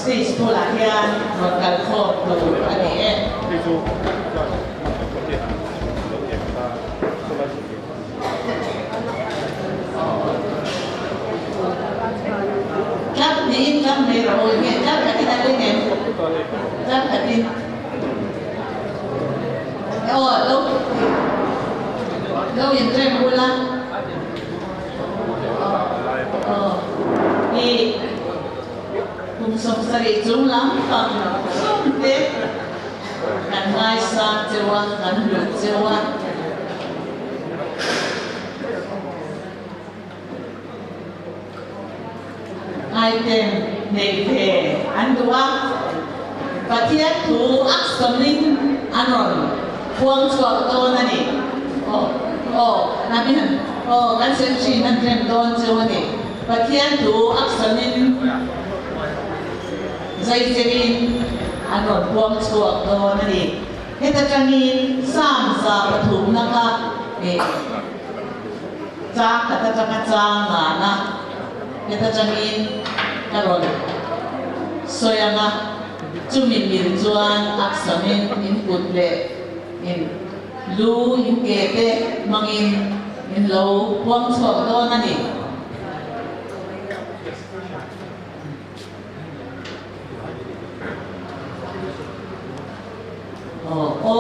stage tu lah yang berkalkul tu ada. Chắc đi trong này rồi nghe chắc là kita dengar. Chắc là đi. Đâu yang tren pula. Di Bungsong Sari Jumlah Sumte kan ngai sa Jawa kan lut Jawa item neve andua patia tu aksonin anon puang suak to nani nabihan kan sensi nan tren don Jawa ni patia tu aksonin Zaijirin anon puang suak to nani heta jangin sam sa patum naka jang kata jangan ngana heta jangin karon soyanga cumin min juan aksamin input le in lu in kete mangin in lo puang suak to nani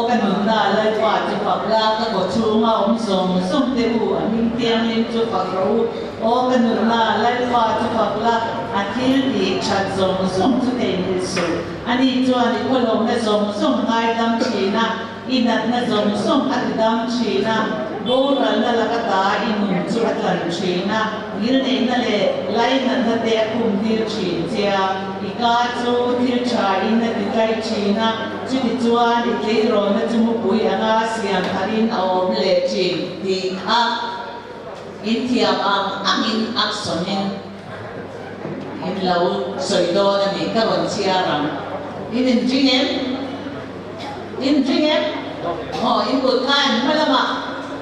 kan nunda lai pa chu pak la ka ko chu nga som te u amin tiang lim chu pak ro kan nunda lai pa chu pak la athil di chat som chu te ni su ani chu ani ko lo na som ngai dam china inat na som at dam china go ral na la ka ta in chu atlan china ngil ne na le lai na te kum dir chi chia ika chu thil cha in na ti kai china chu ti chuan i ro na chu mu pui anga siam tharin awm le chin ti a in thiam angin aksonin in lo soido na ni ka ron chiaram in jingen in put kan malama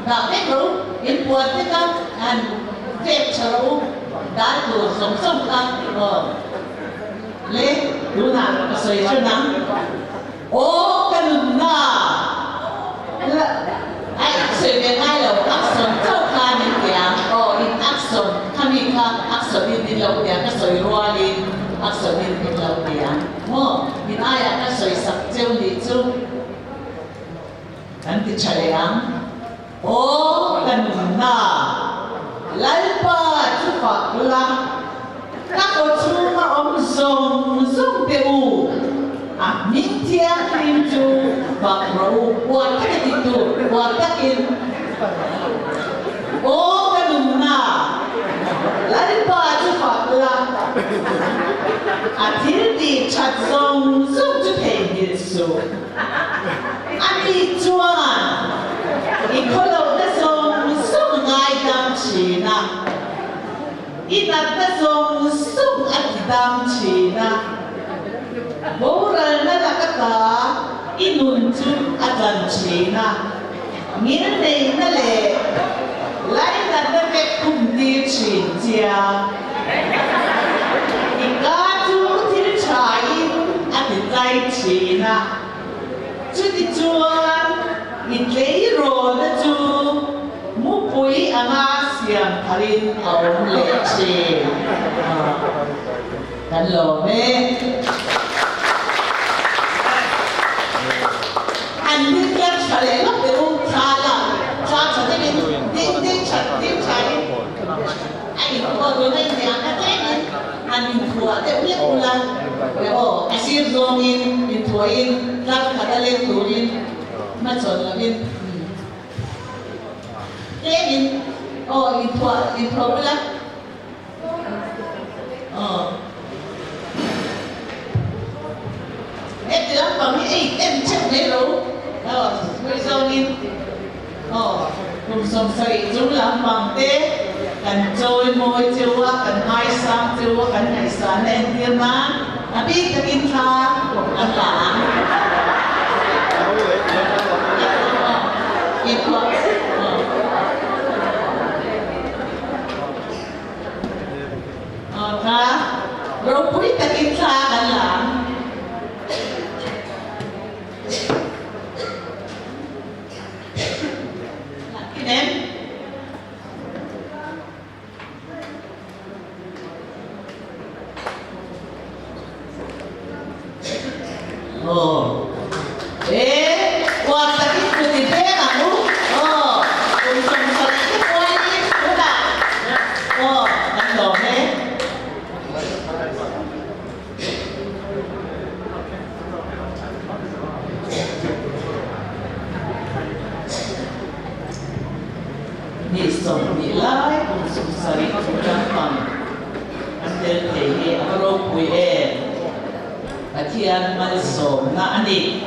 da pekru in puat ka an pek charu da tu som ka le luna ka soi chunang kanun na ai akson yang ai lo akson châu ka ni dia in akson kami ka akson ni lo dia ka soi rualin akson ni lo dia ni ai ka soi sak châu ni chu nanti chaleang kanun na lalpa chu pak la ka ko chu ma som te u mintia rinju bakro buat itu buat takin kanuna lari baju fakla atil di chat song tu pengen so ani cuan ikolo na song ngai dam china inat na song at dam china Boral na nakaka inunju ajan china ngil nei na le lai na na pe kum di chin chia ika chu thil chai at zai china chu ti chuan in lei ro na chu mu pui anga siam tharin awm le chin kan lo me anh biết chắc phải lấy lắm để uống trà là trà cho cái đi chặt đi trái anh không có người này thì anh thấy anh thua để biết là anh xin rồi in thua in ra khá lên thua in mà chọn là in thế in thua là em thì lắm còn cái em chắc mấy đâu bây giờ đi cùng sống sợi chúng làm bằng té cần trôi môi chưa cần hai sang chưa cần ngày sáng lên thiên má biết cái kinh tha ăn lạ ít quá Pero po'y takitsa ka lang. Kinem? Oh. Wag takit mo di pera mo. Oh. Kung sakit mo, hindi mo na. Oh, ano, Ni song ni lai kung susari ko pang andel tehe arok pui Atian malisong na ani